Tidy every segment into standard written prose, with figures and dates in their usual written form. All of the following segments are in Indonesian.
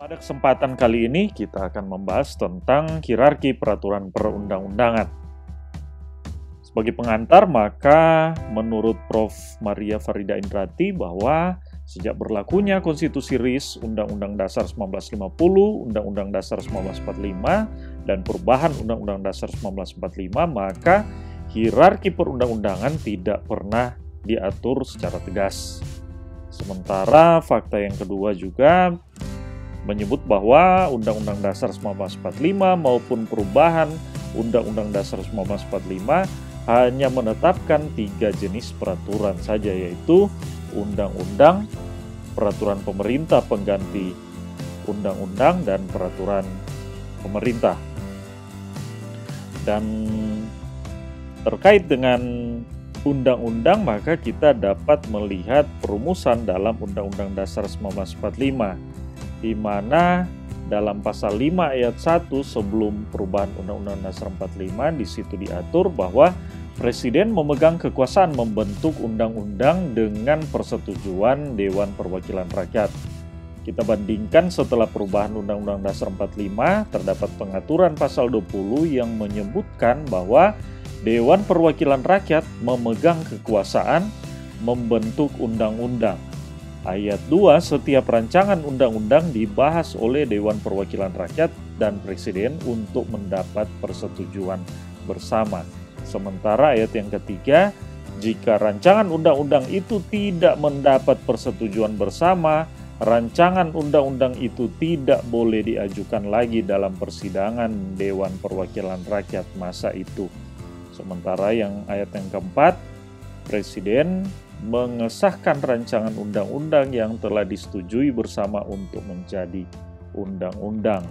Pada kesempatan kali ini kita akan membahas tentang hierarki peraturan perundang-undangan. Sebagai pengantar, maka menurut Prof. Maria Farida Indrati bahwa sejak berlakunya Konstitusi RIS, Undang-Undang Dasar 1950, Undang-Undang Dasar 1945, dan perubahan Undang-Undang Dasar 1945, maka hierarki perundang-undangan tidak pernah diatur secara tegas. Sementara fakta yang kedua juga menyebut bahwa Undang-Undang Dasar 1945 maupun perubahan Undang-Undang Dasar 1945 hanya menetapkan 3 jenis peraturan saja, yaitu Undang-Undang, Peraturan Pemerintah Pengganti Undang-Undang, dan Peraturan Pemerintah. Dan terkait dengan undang-undang, maka kita dapat melihat perumusan dalam Undang-Undang Dasar 1945, di mana dalam pasal 5 ayat 1 sebelum perubahan Undang-Undang Dasar 45 di situ diatur bahwa Presiden memegang kekuasaan membentuk undang-undang dengan persetujuan Dewan Perwakilan Rakyat. Kita bandingkan setelah perubahan Undang-Undang Dasar 45, terdapat pengaturan pasal 20 yang menyebutkan bahwa Dewan Perwakilan Rakyat memegang kekuasaan membentuk undang-undang. Ayat 2, setiap rancangan undang-undang dibahas oleh Dewan Perwakilan Rakyat dan Presiden untuk mendapat persetujuan bersama. Sementara ayat yang ketiga, jika rancangan undang-undang itu tidak mendapat persetujuan bersama, rancangan undang-undang itu tidak boleh diajukan lagi dalam persidangan Dewan Perwakilan Rakyat masa itu. Sementara yang ayat yang keempat, Presiden mengesahkan rancangan undang-undang yang telah disetujui bersama untuk menjadi undang-undang.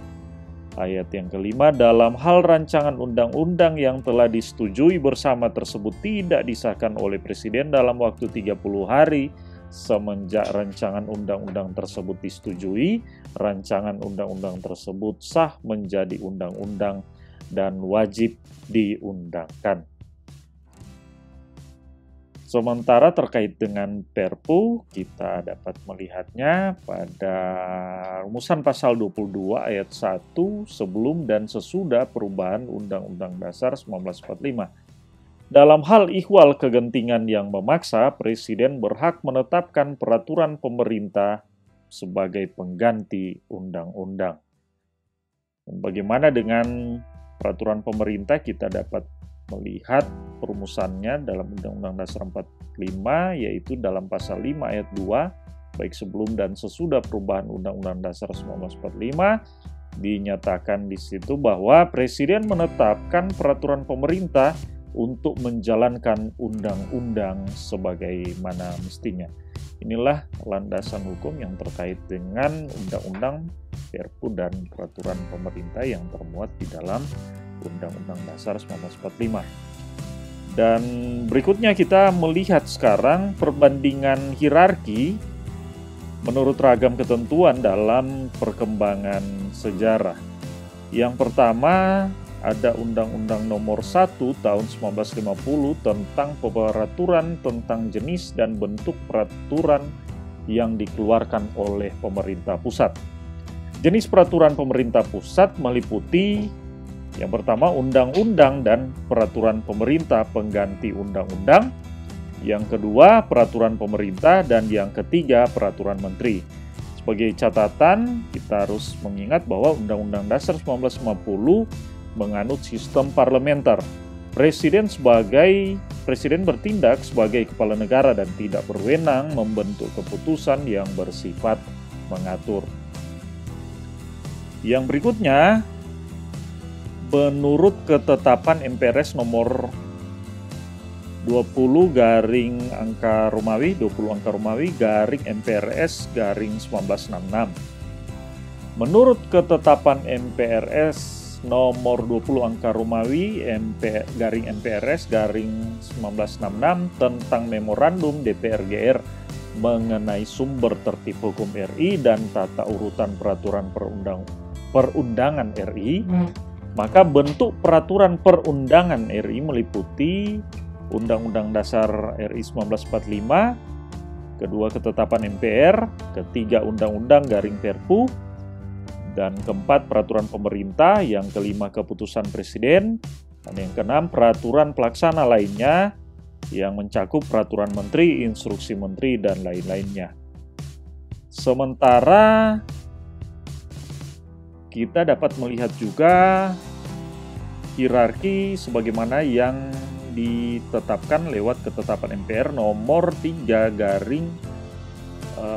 Ayat yang kelima, dalam hal rancangan undang-undang yang telah disetujui bersama tersebut tidak disahkan oleh Presiden dalam waktu 30 hari semenjak rancangan undang-undang tersebut disetujui, rancangan undang-undang tersebut sah menjadi undang-undang dan wajib diundangkan. Sementara terkait dengan Perpu, kita dapat melihatnya pada rumusan pasal 22 ayat 1 sebelum dan sesudah perubahan Undang-Undang Dasar 1945. Dalam hal ihwal kegentingan yang memaksa, Presiden berhak menetapkan peraturan pemerintah sebagai pengganti undang-undang. Bagaimana dengan peraturan pemerintah? Kita dapat melihat perumusannya dalam Undang-Undang Dasar 45, yaitu dalam pasal 5 ayat 2, baik sebelum dan sesudah perubahan Undang-Undang Dasar 1945, dinyatakan di situ bahwa Presiden menetapkan peraturan pemerintah untuk menjalankan undang-undang sebagaimana mestinya. Inilah landasan hukum yang terkait dengan undang-undang, Perpu, dan peraturan pemerintah yang termuat di dalam Undang-Undang Dasar 1945. Dan berikutnya kita melihat sekarang perbandingan hierarki menurut ragam ketentuan dalam perkembangan sejarah. Yang pertama ada Undang-Undang Nomor 1 Tahun 1950 tentang peraturan tentang jenis dan bentuk peraturan yang dikeluarkan oleh pemerintah pusat. Jenis peraturan pemerintah pusat meliputi yang pertama, undang-undang dan peraturan pemerintah pengganti undang-undang. Yang kedua, peraturan pemerintah. Dan yang ketiga, peraturan menteri. Sebagai catatan, kita harus mengingat bahwa Undang-Undang Dasar 1950 menganut sistem parlementer. Presiden bertindak sebagai kepala negara dan tidak berwenang membentuk keputusan yang bersifat mengatur. Yang berikutnya, menurut ketetapan MPRS nomor 20 angka Romawi MPRS 1966. Menurut ketetapan MPRS nomor 20 angka Romawi MPRS 1966 tentang memorandum DPR GR mengenai sumber tertib hukum RI dan tata urutan peraturan perundangan RI, maka bentuk peraturan perundangan RI meliputi Undang-Undang Dasar RI 1945, kedua ketetapan MPR, ketiga Undang-Undang Perpu, Dan keempat, peraturan pemerintah. Yang kelima, keputusan presiden. Dan yang keenam, peraturan pelaksana lainnya yang mencakup peraturan menteri, instruksi menteri, dan lain-lainnya. Sementara kita dapat melihat juga hierarki sebagaimana yang ditetapkan lewat ketetapan MPR nomor 3 garing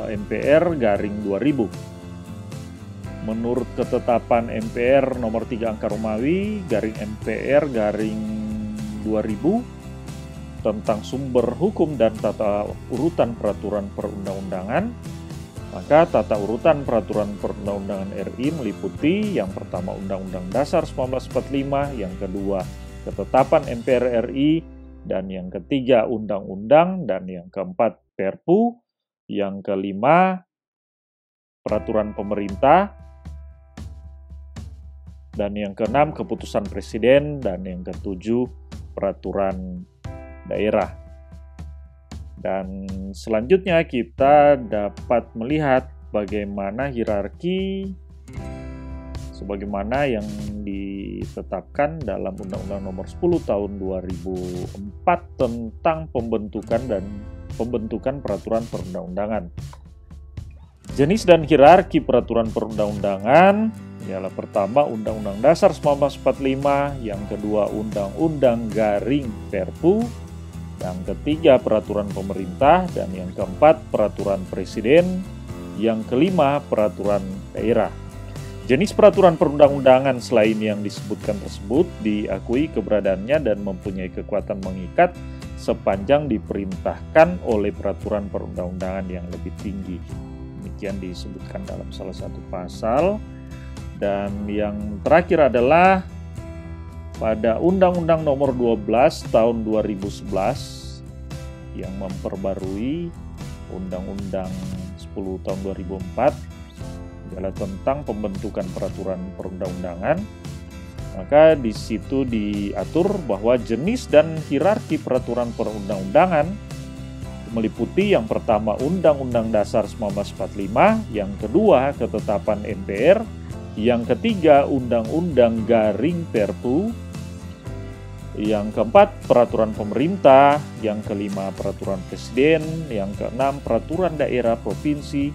MPR garing 2000. Menurut ketetapan MPR nomor 3 angka Romawi garing MPR garing 2000 tentang sumber hukum dan tata urutan peraturan perundang-undangan, maka tata urutan peraturan perundang-undangan RI meliputi yang pertama Undang-Undang Dasar 1945, yang kedua ketetapan MPR RI, dan yang ketiga undang-undang, dan yang keempat Perpu, yang kelima peraturan pemerintah, dan yang keenam keputusan presiden, dan yang ketujuh peraturan daerah. Dan selanjutnya kita dapat melihat bagaimana hierarki sebagaimana yang ditetapkan dalam Undang-Undang Nomor 10 Tahun 2004 tentang pembentukan peraturan perundang-undangan. Jenis dan hierarki peraturan perundang-undangan ialah pertama Undang-Undang Dasar 1945, yang kedua Undang-Undang Garing Perpu, yang ketiga peraturan pemerintah, dan yang keempat peraturan presiden, yang kelima peraturan daerah. Jenis peraturan perundang-undangan selain yang disebutkan tersebut diakui keberadaannya dan mempunyai kekuatan mengikat sepanjang diperintahkan oleh peraturan perundang-undangan yang lebih tinggi. Demikian disebutkan dalam salah satu pasal. Dan yang terakhir adalah pada Undang-Undang Nomor 12 Tahun 2011 yang memperbarui Undang-Undang 10 Tahun 2004 adalah tentang pembentukan peraturan perundang-undangan. Maka di situ diatur bahwa jenis dan hierarki peraturan perundang-undangan meliputi yang pertama Undang-Undang Dasar 1945, yang kedua ketetapan MPR, yang ketiga Undang-Undang Garing Perpu, yang keempat peraturan pemerintah, yang kelima peraturan presiden, yang keenam peraturan daerah provinsi,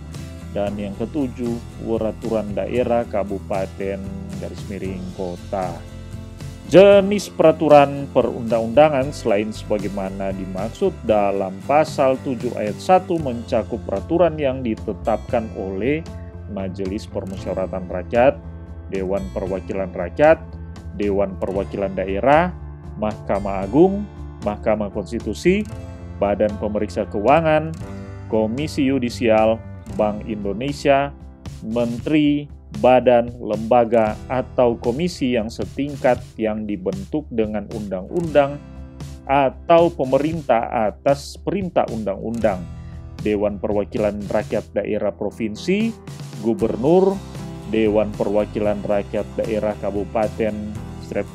dan yang ketujuh peraturan daerah kabupaten _kota. Jenis peraturan perundang-undangan selain sebagaimana dimaksud dalam pasal 7 ayat 1 mencakup peraturan yang ditetapkan oleh Majelis Permusyawaratan Rakyat, Dewan Perwakilan Rakyat, Dewan Perwakilan Daerah, Mahkamah Agung, Mahkamah Konstitusi, Badan Pemeriksa Keuangan, Komisi Yudisial, Bank Indonesia, menteri, badan, lembaga, atau komisi yang setingkat yang dibentuk dengan undang-undang atau pemerintah atas perintah undang-undang, Dewan Perwakilan Rakyat Daerah Provinsi, Gubernur, Dewan Perwakilan Rakyat Daerah Kabupaten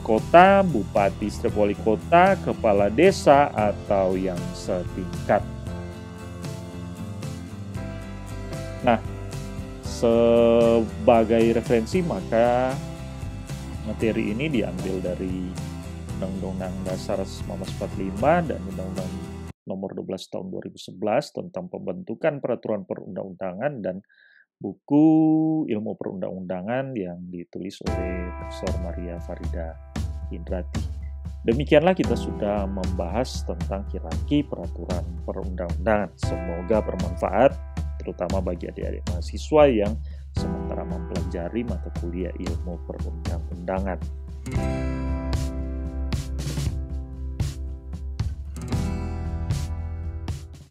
_kota, Bupati _wali kota, Kepala Desa, atau yang setingkat. Nah, sebagai referensi maka materi ini diambil dari Undang-Undang Dasar 1945 dan Undang-Undang Nomor 12 Tahun 2011 tentang pembentukan peraturan perundang-undangan dan buku ilmu perundang-undangan yang ditulis oleh Prof. Maria Farida Indrati. Demikianlah kita sudah membahas tentang hierarki peraturan perundang-undangan. Semoga bermanfaat, terutama bagi adik-adik mahasiswa yang sementara mempelajari mata kuliah ilmu perundang-undangan.